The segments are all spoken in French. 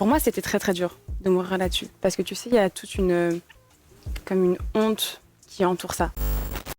pour moi, c'était très très dur de mourir là-dessus. Parce que tu sais, il y a toute comme une honte qui entoure ça.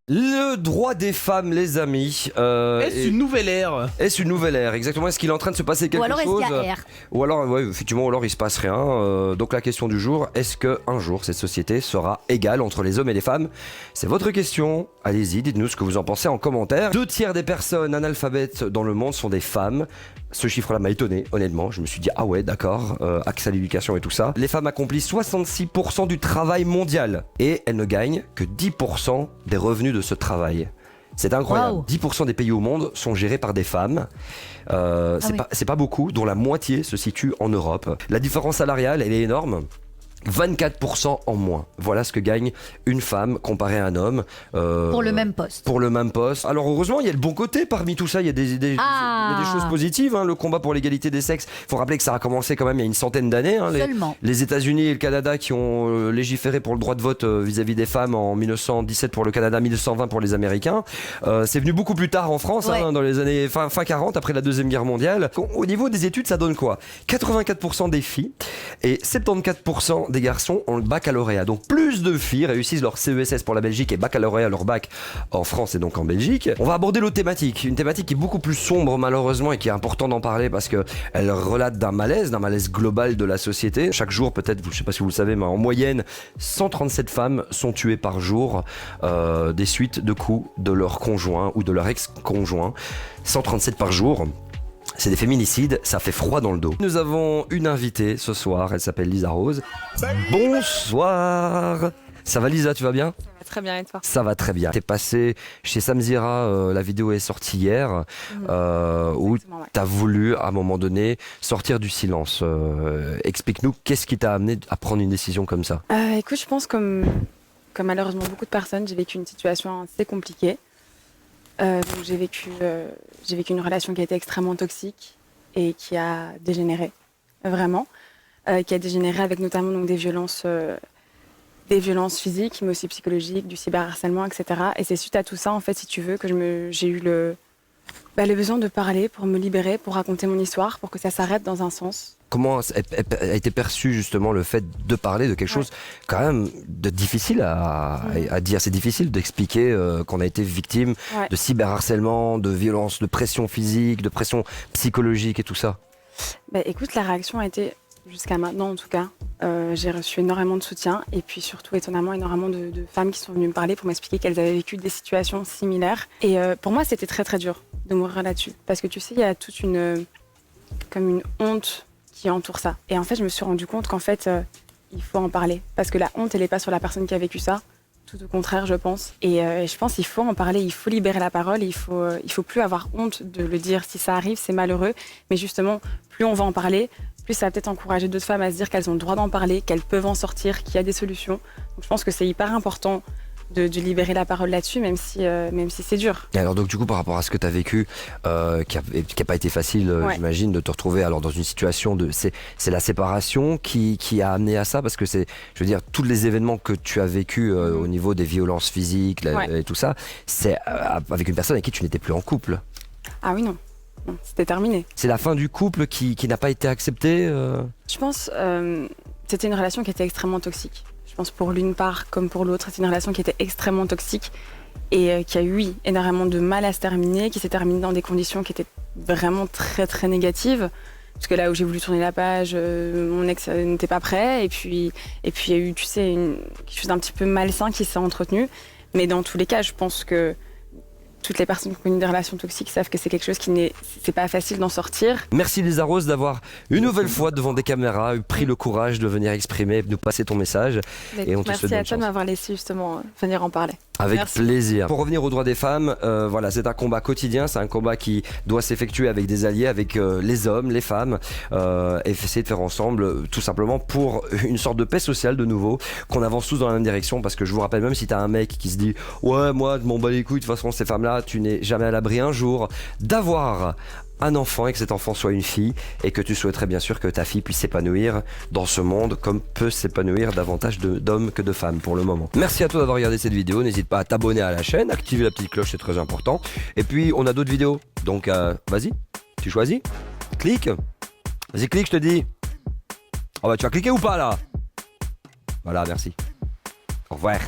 Le droit des femmes, les amis. Est-ce une nouvelle ère? Est-ce une nouvelle ère? Exactement. Est-ce qu'il est en train de se passer quelque chose? Ou alors est-ce qu'il y a R? Ou alors, ouais, effectivement, ou alors il se passe rien. Donc la question du jour, est-ce qu'un jour cette société sera égale entre les hommes et les femmes? C'est votre question. Allez-y, dites-nous ce que vous en pensez en commentaire. 2/3 des personnes analphabètes dans le monde sont des femmes. Ce chiffre-là m'a étonné, honnêtement. Je me suis dit, ah ouais, d'accord, accès à l'éducation et tout ça. Les femmes accomplissent 66% du travail mondial et elles ne gagnent que 10% des revenus de ce travail. C'est incroyable. Wow. 10% des pays au monde sont gérés par des femmes. C'est pas beaucoup, dont la moitié se situe en Europe. La différence salariale, elle est énorme. 24% en moins. Voilà ce que gagne une femme comparée à un homme. Pour le même poste. Pour le même poste. Alors heureusement, il y a le bon côté parmi tout ça. Il y a des choses positives. Hein. Le combat pour l'égalité des sexes. Il faut rappeler que ça a commencé quand même il y a une centaine d'années. Hein. Seulement. Les États-Unis et le Canada qui ont légiféré pour le droit de vote vis-à-vis des femmes en 1917 pour le Canada, 1920 pour les Américains. C'est venu beaucoup plus tard en France, Ouais. hein, dans les années fin 40, après la Deuxième Guerre mondiale. Au niveau des études, ça donne quoi? 84% des filles et 74% des garçons ont le baccalauréat. Donc plus de filles réussissent leur CESS pour la Belgique et baccalauréat leur bac en France et donc en Belgique. On va aborder l'autre thématique, une thématique qui est beaucoup plus sombre malheureusement et qui est important d'en parler parce que elle relate d'un malaise global de la société. Chaque jour, peut-être, je ne sais pas si vous le savez, mais en moyenne, 137 femmes sont tuées par jour des suites de coups de leur conjoint ou de leur ex-conjoint. 137 par jour. C'est des féminicides, ça fait froid dans le dos. Nous avons une invitée ce soir, elle s'appelle Lisa Rose. Bonsoir. Ça va Lisa, tu vas bien? Ça va très bien et toi? Ça va très bien. T'es passé chez Samzira, la vidéo est sortie hier, où Exactement, ouais. t'as voulu à un moment donné sortir du silence. Explique-nous, qu'est-ce qui t'a amené à prendre une décision comme ça? Écoute, je pense comme malheureusement beaucoup de personnes, j'ai vécu une situation assez compliquée. Donc j'ai vécu une relation qui a été extrêmement toxique et qui a dégénéré, vraiment. Qui a dégénéré avec notamment donc, des violences physiques, mais aussi psychologiques, du cyberharcèlement, etc. Et c'est suite à tout ça, en fait, si tu veux, que j'ai eu le besoin de parler pour me libérer, pour raconter mon histoire, pour que ça s'arrête dans un sens. Comment a été perçu justement le fait de parler de quelque chose quand même de difficile à dire? C'est difficile d'expliquer qu'on a été victime de cyberharcèlement, de violence, de pression physique, de pression psychologique et tout ça. Écoute, la réaction a été, jusqu'à maintenant en tout cas, j'ai reçu énormément de soutien et puis surtout étonnamment énormément de femmes qui sont venues me parler pour m'expliquer qu'elles avaient vécu des situations similaires. Et pour moi, c'était très très dur de mourir là-dessus parce que tu sais, il y a toute comme une honte qui entoure ça. Et en fait, je me suis rendu compte qu'en fait, il faut en parler. Parce que la honte, elle n'est pas sur la personne qui a vécu ça. Tout au contraire, je pense. Et je pense qu'il faut en parler, il faut libérer la parole, il faut plus avoir honte de le dire. Si ça arrive, c'est malheureux. Mais justement, plus on va en parler, plus ça va peut-être encourager d'autres femmes à se dire qu'elles ont le droit d'en parler, qu'elles peuvent en sortir, qu'il y a des solutions. Donc je pense que c'est hyper important de libérer la parole là-dessus, même si c'est dur. Et alors donc du coup par rapport à ce que tu as vécu, qui a pas été facile, j'imagine, de te retrouver alors dans une situation de... C'est la séparation qui a amené à ça, parce que c'est, je veux dire, tous les événements que tu as vécu au niveau des violences physiques et tout ça, c'est avec une personne avec qui tu n'étais plus en couple. Ah oui, non. Non, c'était terminé. C'est la fin du couple qui n'a pas été acceptée Je pense c'était une relation qui était extrêmement toxique. Je pense pour l'une part comme pour l'autre, c'est une relation qui était extrêmement toxique et qui a eu, oui, énormément de mal à se terminer, qui s'est terminée dans des conditions qui étaient vraiment très très négatives. Parce que là où j'ai voulu tourner la page, mon ex n'était pas prêt et puis il y a eu, tu sais, quelque chose d'un petit peu malsain qui s'est entretenu. Mais dans tous les cas, je pense que toutes les personnes qui ont connu des relations toxiques savent que c'est quelque chose c'est pas facile d'en sortir. Merci Lisa Rose d'avoir une nouvelle fois devant des caméras pris le courage de venir exprimer, de nous passer ton message. Et on te souhaite bonne chance. Merci à toi de m'avoir laissé justement venir en parler. Avec Merci. plaisir. Pour revenir aux droits des femmes, voilà, c'est un combat quotidien, c'est un combat qui doit s'effectuer avec des alliés, avec les hommes, les femmes, et essayer de faire ensemble, tout simplement pour une sorte de paix sociale de nouveau, qu'on avance tous dans la même direction. Parce que je vous rappelle, même si t'as un mec qui se dit ouais, moi je m'en bats les couilles, de toute façon ces femmes-là, tu n'es jamais à l'abri un jour d'avoir un enfant et que cet enfant soit une fille, et que tu souhaiterais bien sûr que ta fille puisse s'épanouir dans ce monde comme peut s'épanouir davantage d'hommes que de femmes pour le moment. Merci à toi d'avoir regardé cette vidéo, n'hésite pas à t'abonner à la chaîne, activer la petite cloche, c'est très important. Et puis on a d'autres vidéos, donc vas-y, tu choisis, clique, vas-y clique je te dis. Oh bah tu vas cliquer ou pas là? Voilà, merci. Au revoir.